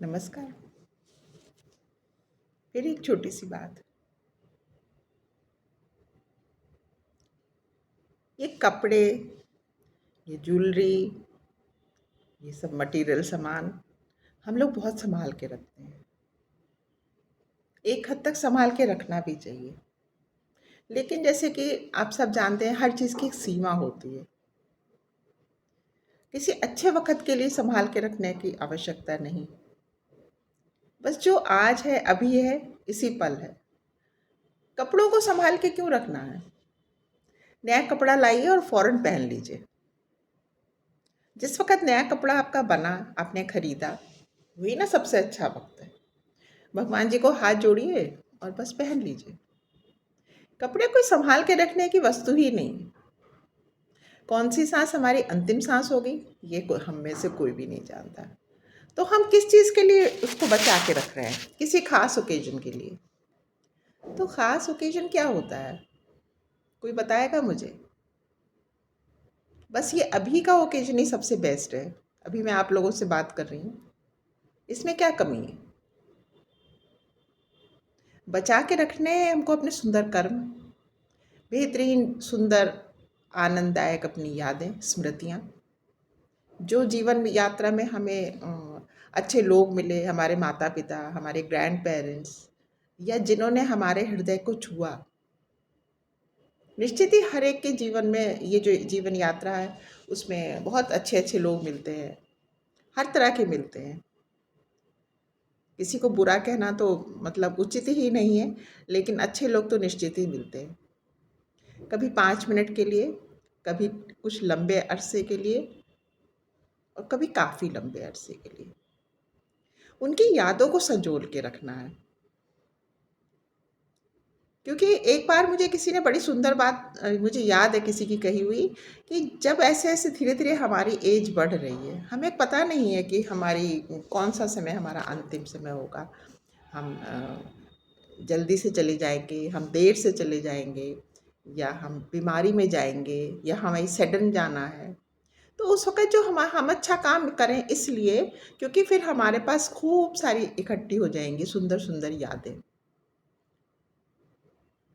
नमस्कार। फिर एक छोटी सी बात। ये कपड़े, ये ज्वेलरी, ये सब मटेरियल सामान हम लोग बहुत संभाल के रखते हैं। एक हद तक संभाल के रखना भी चाहिए। लेकिन जैसे कि आप सब जानते हैं, हर चीज़ की एक सीमा होती है। किसी अच्छे वक़्त के लिए संभाल के रखने की आवश्यकता नहीं। बस जो आज है, अभी है, इसी पल है। कपड़ों को संभाल के क्यों रखना है? नया कपड़ा लाइए और फ़ौरन पहन लीजिए। जिस वक़्त नया कपड़ा आपका बना, आपने खरीदा, वही ना सबसे अच्छा वक़्त है। भगवान जी को हाथ जोड़िए और बस पहन लीजिए। कपड़े कोई संभाल के रखने की वस्तु ही नहीं है। कौन सी सांस हमारी अंतिम सांस होगी, ये हम में से कोई भी नहीं जानता। तो हम किस चीज़ के लिए उसको बचा के रख रहे हैं? किसी खास ओकेजन के लिए। तो खास ओकेजन क्या होता है? कोई बताएगा मुझे? बस ये अभी का ओकेजन ही सबसे बेस्ट है। अभी मैं आप लोगों से बात कर रही हूँ। इसमें क्या कमी है? बचा के रखने हैं हमको अपने सुंदर कर्म, बेहतरीन, सुंदर, आनंददायक अपनी यादें, स्मृतियाँ, जो जीवन यात्रा में हमें अच्छे लोग मिले, हमारे माता-पिता, हमारे ग्रैंड पेरेंट्स, या जिन्होंने हमारे हृदय को छुआ। निश्चित ही हर एक के जीवन में ये जो जीवन यात्रा है, उसमें बहुत अच्छे-अच्छे लोग मिलते हैं, हर तरह के मिलते हैं। किसी को बुरा कहना तो मतलब उचित ही नहीं है, लेकिन अच्छे लोग तो निश्चित ही मिलते हैं। कभी 5 मिनट के लिए, कभी कुछ लंबे अरसे के लिए, और कभी काफ़ी लंबे अरसे के लिए। उनकी यादों को संजोल के रखना है। क्योंकि एक बार मुझे किसी ने बड़ी सुंदर बात मुझे याद है किसी की कही हुई, कि जब ऐसे-ऐसे धीरे-धीरे हमारी एज बढ़ रही है, हमें पता नहीं है कि हमारी कौन-सा समय हमारा अंतिम समय होगा। हम जल्दी से चले जाएँगे, हम देर से चले जाएँगे, या हम बीमारी में जाएँगे, या हमें सडन जाना है। तो उस वक़्त जो हम अच्छा काम करें इसलिए, क्योंकि फिर हमारे पास खूब सारी इकट्ठी हो जाएँगी सुंदर-सुंदर यादें।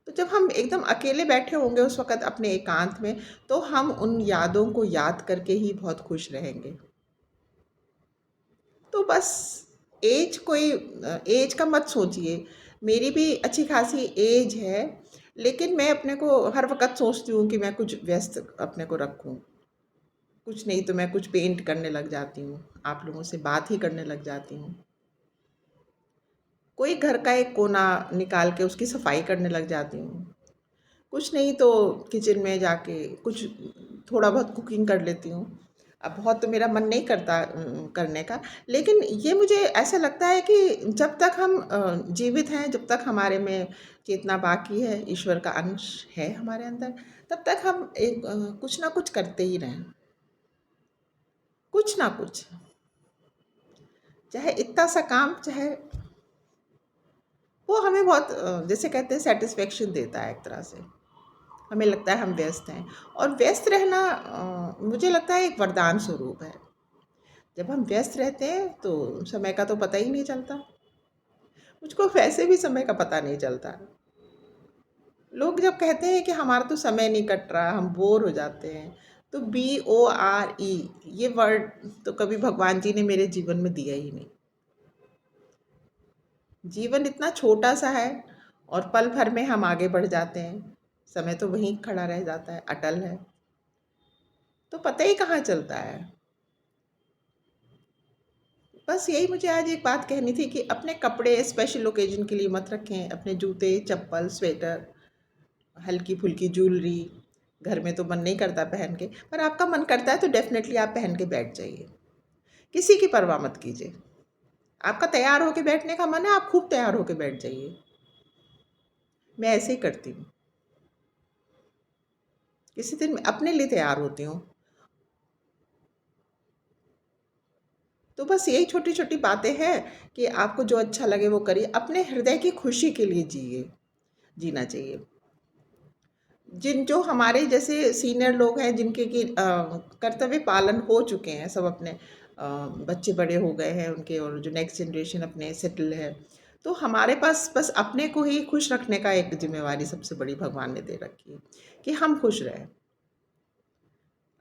तो जब हम एकदम अकेले बैठे होंगे उस वक़्त अपने एकांत में, तो हम उन यादों को याद करके ही बहुत खुश रहेंगे। तो बस ऐज का मत सोचिए। मेरी भी अच्छी खासी ऐज है, लेकिन मैं अपने को हर वक़्त सोचती हूँ कि मैं कुछ व्यस्त अपने को रखूँ। कुछ नहीं तो मैं कुछ पेंट करने लग जाती हूँ, आप लोगों से बात ही करने लग जाती हूँ। कोई घर का एक कोना निकाल के उसकी सफाई करने लग जाती हूँ। कुछ नहीं तो किचन में जाके कुछ थोड़ा बहुत कुकिंग कर लेती हूँ। अब बहुत तो मेरा मन नहीं करता करने का, लेकिन ये मुझे ऐसा लगता है कि जब तक हम जीवित हैं, जब तक हमारे में चेतना बाकी है, ईश्वर का अंश है हमारे अंदर, तब तक हम एक कुछ ना कुछ करते ही रहें। कुछ ना कुछ, चाहे इतना सा काम, चाहे वो हमें बहुत जैसे कहते हैं सैटिस्फैक्शन देता है एक तरह से। हमें लगता है हम व्यस्त हैं, और व्यस्त रहना मुझे लगता है एक वरदान स्वरूप है। जब हम व्यस्त रहते हैं तो समय का तो पता ही नहीं चलता। मुझको वैसे भी समय का पता नहीं चलता। लोग जब कहते हैं कि हमारा तो समय नहीं कट रहा, हम बोर हो जाते हैं, तो BORE ये वर्ड तो कभी भगवान जी ने मेरे जीवन में दिया ही नहीं। जीवन इतना छोटा-सा है और पल भर में हम आगे बढ़ जाते हैं। समय तो वहीं खड़ा रह जाता है, अटल है। तो पता ही कहाँ चलता है। बस यही मुझे आज एक बात कहनी थी कि अपने कपड़े स्पेशल ओकेजन के लिए मत रखें। अपने जूते, चप्पल, स्वेटर, हल्की-फुल्की ज्वेलरी, घर में तो मन नहीं करता पहन के, पर आपका मन करता है तो डेफ़िनेटली आप पहन के बैठ जाइए। किसी की परवाह मत कीजिए। आपका तैयार होके बैठने का मन है, आप खूब तैयार होके बैठ जाइए। मैं ऐसे ही करती हूँ। किसी दिन मैं अपने लिए तैयार होती हूँ। तो बस यही छोटी-छोटी बातें हैं कि आपको जो अच्छा लगे वो करिए। अपने हृदय की खुशी के लिए जीना चाहिए। जो हमारे जैसे सीनियर लोग हैं जिनके कि कर्तव्य पालन हो चुके हैं सब अपने, बच्चे बड़े हो गए हैं उनके, और जो नेक्स्ट जनरेशन अपने सेटल है, तो हमारे पास बस अपने को ही खुश रखने का एक ज़िम्मेवारी सबसे बड़ी भगवान ने दे रखी है कि हम खुश रहें,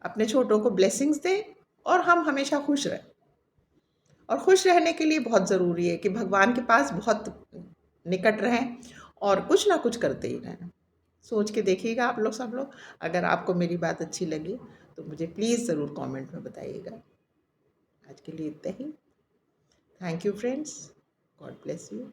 अपने छोटों को ब्लेसिंग्स दें और हम हमेशा खुश रहें। और खुश रहने के लिए बहुत ज़रूरी है कि भगवान के पास बहुत निकट रहें और कुछ ना कुछ करते ही रहें। सोच के देखिएगा आप लोग सब लोग। अगर आपको मेरी बात अच्छी लगी तो मुझे प्लीज़ ज़रूर कमेंट में बताइएगा। आज के लिए इतना ही। Thank you friends. God bless you.